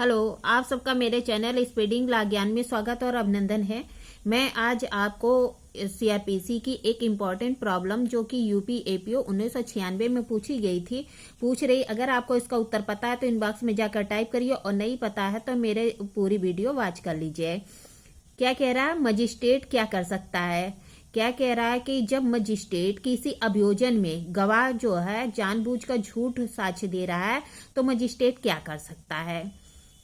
Hello, आप सबका मेरे चैनल स्पीडिंग ला ज्ञान में स्वागत और अभिनंदन है। मैं आज आपको सीआरपीसी की एक इम्पॉर्टेंट प्रॉब्लम जो कि यूपी एपीओ 1996 में पूछी गई थी पूछ रही। अगर आपको इसका उत्तर पता है तो इनबॉक्स में जाकर टाइप करिए और नहीं पता है तो मेरे पूरी वीडियो वॉच कर लीजिए। क्या कह रहा है? मजिस्ट्रेट क्या कर सकता है? क्या कह रहा है कि जब मजिस्ट्रेट किसी अभियोजन में गवाह जो है जानबूझकर झूठ साक्ष्य दे रहा है तो मजिस्ट्रेट क्या कर सकता है।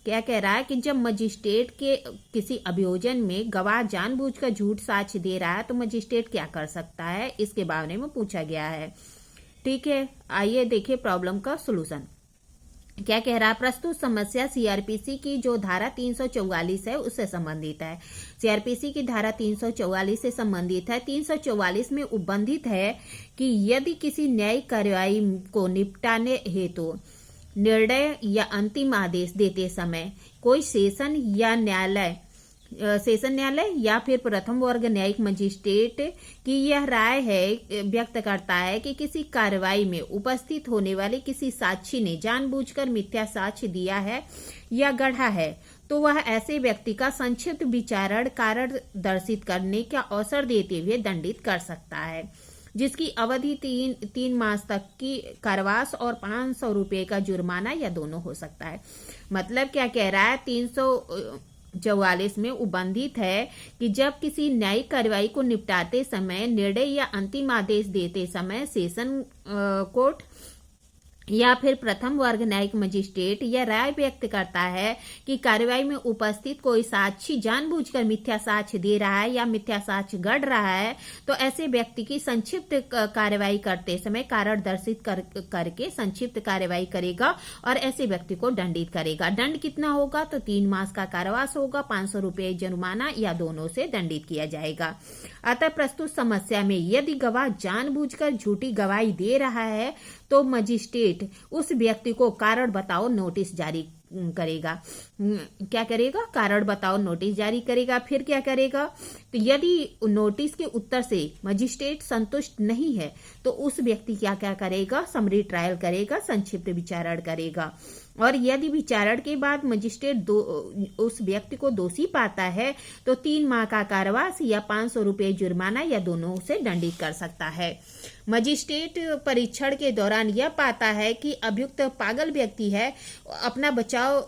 क्या कह रहा है कि जब मजिस्ट्रेट के किसी अभियोजन में गवाह जानबूझकर झूठ साक्ष्य दे रहा है तो मजिस्ट्रेट क्या कर सकता है, इसके बारे में पूछा गया है। ठीक है, आइए देखिए प्रॉब्लम का सॉल्यूशन। क्या कह रहा है? प्रस्तुत समस्या सीआरपीसी की जो धारा 344 है उससे संबंधित है। सीआरपीसी की धारा 344 से संबंधित है। 344 में उल्लिखित है कि यदि किसी न्यायिक कार्यवाही को निपटाने हेतु निर्णय या अंतिम आदेश देते समय कोई सेशन न्यायालय या फिर प्रथम वर्ग न्यायिक मजिस्ट्रेट की यह राय है व्यक्त करता है कि किसी कार्रवाई में उपस्थित होने वाले किसी साक्षी ने जानबूझकर मिथ्या साक्ष्य दिया है या गढ़ा है तो वह ऐसे व्यक्ति का संक्षिप्त विचारण कारण दर्शित करने का अवसर देते हुए दंडित कर सकता है, जिसकी अवधि तीन मास तक की कारावास और 500 रुपये का जुर्माना या दोनों हो सकता है। मतलब क्या कह रहा है? 344 में उल्लिखित है कि जब किसी न्यायिक कार्यवाही को निपटाते समय निर्णय या अंतिम आदेश देते समय सेशन कोर्ट या फिर प्रथम वर्ग न्यायिक मजिस्ट्रेट यह राय व्यक्त करता है कि कार्यवाही में उपस्थित कोई साक्षी जानबूझकर मिथ्या साक्ष्य दे रहा है या मिथ्या साक्ष्य गढ़ रहा है तो ऐसे व्यक्ति की संक्षिप्त कार्यवाही करते समय कारण दर्शित करके संक्षिप्त कार्यवाही करेगा और ऐसे व्यक्ति को दंडित करेगा। दंड कितना होगा? तो 3 मास का कारावास होगा, 500 रुपये जुर्माना या दोनों से दंडित किया जाएगा। अतः प्रस्तुत समस्या में यदि गवाह जानबूझकर झूठी गवाही दे रहा है तो मजिस्ट्रेट उस व्यक्ति को कारण बताओ नोटिस जारी करेगा। क्या करेगा? कारण बताओ नोटिस जारी करेगा। फिर क्या करेगा? तो यदि नोटिस के उत्तर से मजिस्ट्रेट संतुष्ट नहीं है तो उस व्यक्ति क्या करेगा? समरी ट्रायल करेगा, संक्षिप्त विचारण करेगा। और यदि विचारण के बाद मजिस्ट्रेट उस व्यक्ति को दोषी पाता है तो 3 माह का कारावास या 500 रुपये जुर्माना या दोनों से दंडित कर सकता है। मजिस्ट्रेट परीक्षण के दौरान यह पाता है कि अभियुक्त पागल व्यक्ति है, अपना बचाव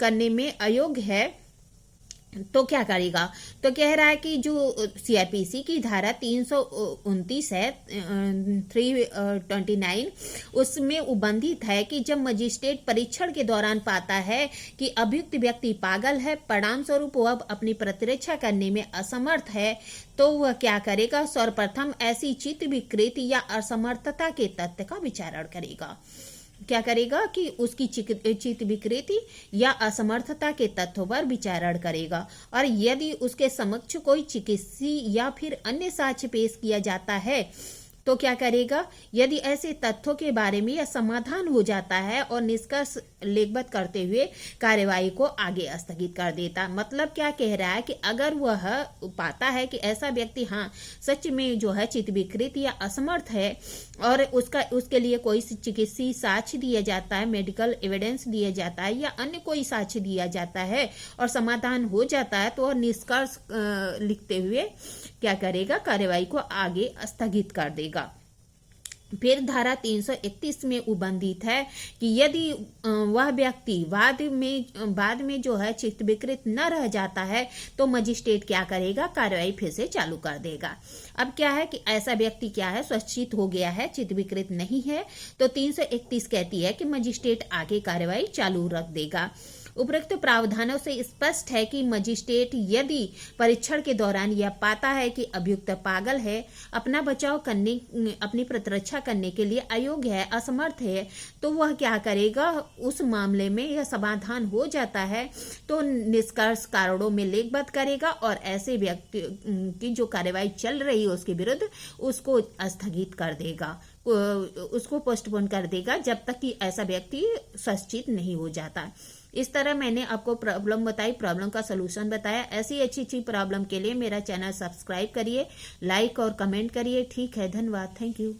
करने में अयोग्य है तो क्या करेगा? तो कह रहा है कि जो सीआरपीसी की धारा 329 है 329 उसमें उल्लिखित है कि जब मजिस्ट्रेट परीक्षण के दौरान पाता है कि अभियुक्त व्यक्ति पागल है, परिणाम स्वरूप वह अपनी प्रतिरक्षा करने में असमर्थ है तो वह क्या करेगा? सर्वप्रथम ऐसी चित्त विकृति या असमर्थता के तथ्य का विचारण करेगा। क्या करेगा कि उसकी चित्त विकृति या असमर्थता के तथ्यों पर विचारण करेगा और यदि उसके समक्ष कोई चिकित्सीय या फिर अन्य साक्ष्य पेश किया जाता है तो क्या करेगा? यदि ऐसे तथ्यों के बारे में यह समाधान हो जाता है और निष्कर्ष लेखबद्ध करते हुए कार्यवाही को आगे स्थगित कर देता। मतलब क्या कह रहा है कि अगर वह पाता है कि ऐसा व्यक्ति हाँ सच में जो है चित्त विकृत या असमर्थ है और उसके लिए कोई चिकित्सीय साक्ष्य दिया जाता है, मेडिकल एविडेंस दिया जाता है या अन्य कोई साक्ष्य दिया जाता है और समाधान हो जाता है तो वह निष्कर्ष लिखते हुए क्या करेगा? कार्यवाही को आगे स्थगित कर देगा। फिर धारा 331 में उल्लिखित है कि यदि वह व्यक्ति बाद में जो है चित्त विकृत न रह जाता है तो मजिस्ट्रेट क्या करेगा? कार्यवाही फिर से चालू कर देगा। अब क्या है कि ऐसा व्यक्ति क्या है? स्वच्छित हो गया है, चित्त विकृत नहीं है तो 331 कहती है कि मजिस्ट्रेट आगे कार्यवाही चालू रख देगा। उपरोक्त प्रावधानों से स्पष्ट है कि मजिस्ट्रेट यदि परीक्षण के दौरान यह पाता है कि अभियुक्त पागल है, अपना बचाव करने अपनी प्रतिरक्षा करने के लिए अयोग्य है, असमर्थ है तो वह क्या करेगा? उस मामले में यह समाधान हो जाता है तो निष्कर्ष कारणों में लेखबद्ध करेगा और ऐसे व्यक्ति की जो कार्यवाही चल रही है उसके विरुद्ध उसको स्थगित कर देगा, उसको पोस्टपोन कर देगा जब तक कि ऐसा व्यक्ति स्वच्छित नहीं हो जाता। इस तरह मैंने आपको प्रॉब्लम बताई, प्रॉब्लम का सलूशन बताया। ऐसी अच्छी प्रॉब्लम के लिए मेरा चैनल सब्सक्राइब करिए, लाइक और कमेंट करिए। ठीक है, धन्यवाद, थैंक यू।